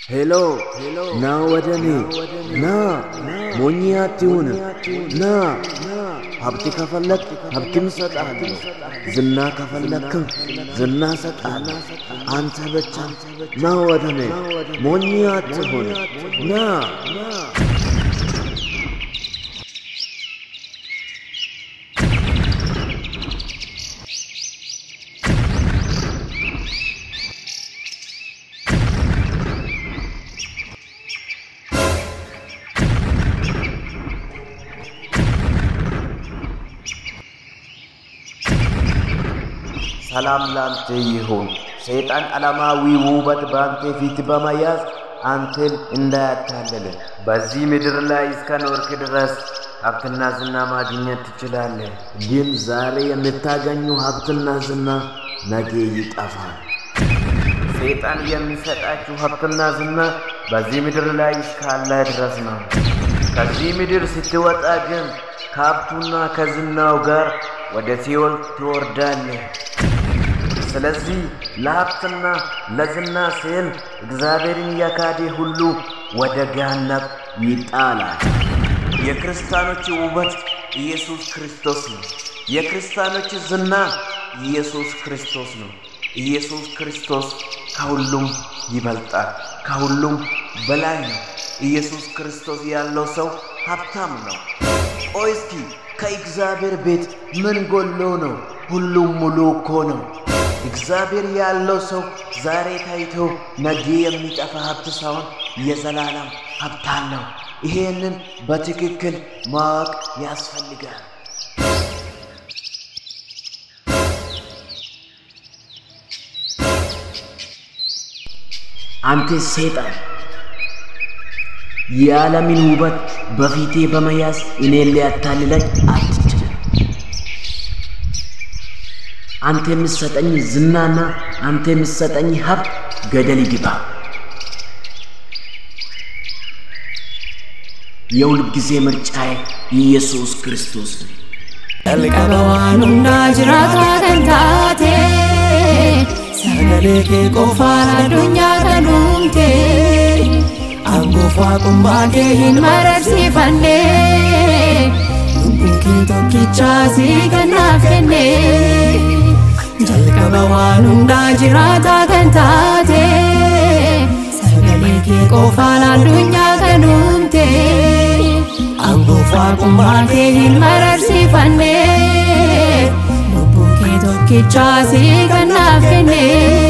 Hello, now wadani, na, monyatuna, na, habti kafalak, habti misatad, zinna kafalak, zinna satad, anta bachan, na wadani, monyatuna, na. ሰላም ላንተ ይሁን ሰይጣን ዓላማዊ ውበት ባንተ ፊት በመያዝ አንተን እንዳያታለለ በዚህ ምድር ላይ እስከኖርክ ድረስ ሀብትና ዝና ማግኘት ትችላለህ ግን ዛሬ የምታገኙ ሀብትና ዝና ነገ ይጠፋል ሰይጣን የሚሰጣችሁ ሀብትና ዝና በዚህ ምድር ላይ እስካለ ድረስ ነው ከዚህ ምድር ስትወጣ ግን ከሀብቱና ከዝናው ጋር ወደ ሲኦል ትወርዳለህ ስለዚህ ለሀብትና ለዝና ሲል እግዚአብሔርን ያካደ ሁሉ ወደ ገሃነም ይጣላል የክርስቲያኖች ውበት ኢየሱስ ክርስቶስ ነው የክርስቲያኖች ዝና ኢየሱስ ክርስቶስ ነው ኢየሱስ ክርስቶስ ከሁሉም ይበልጣል ከሁሉም በላይ ነው ኢየሱስ ክርስቶስ ያለው ሰው ሀብታም ነው እስኪ ከእግዚአብሔር ቤት ምን ጎሎ ነው ሁሉም ሙሉ እኮ ነው እግዚአብሔር ያለው ሰው ዛሬ ታይቶ ነገ የሚጠፋ ሀብት ሳይሆን የዘላለም ሀብት ነው ይሄንን በትክክል ማወቅ ያስፈልጋል አንተ ሰይጣን የዓለምን ውበት በፊቴ በመያዝ እኔን ሊያታልለኝ አትችልም አንተ የምትሰጠኝ ዝናና አንተ የምትሰጠኝ ሀብት ገደል ይግባ የሁል ጊዜ ምርጫዬ ኢየሱስ ክርስቶስ ነው አልቀባዋኑና ጅራታ ከንታቴ ሰገሌኬ ቆፋን አዱኛ ከኑምቴ አንጎፋ ቁምባኬ ሂንመረርሲፈኔ ሉቡኬ tokkicha ሲገናፍኔ jalqabawaanunda jiraata kan taate sagalee kee qofaan addunyaa kanuumte angofaa qumbaa kee hin mararsiifanne lubbuu kee tokkicha si kan naaf kenne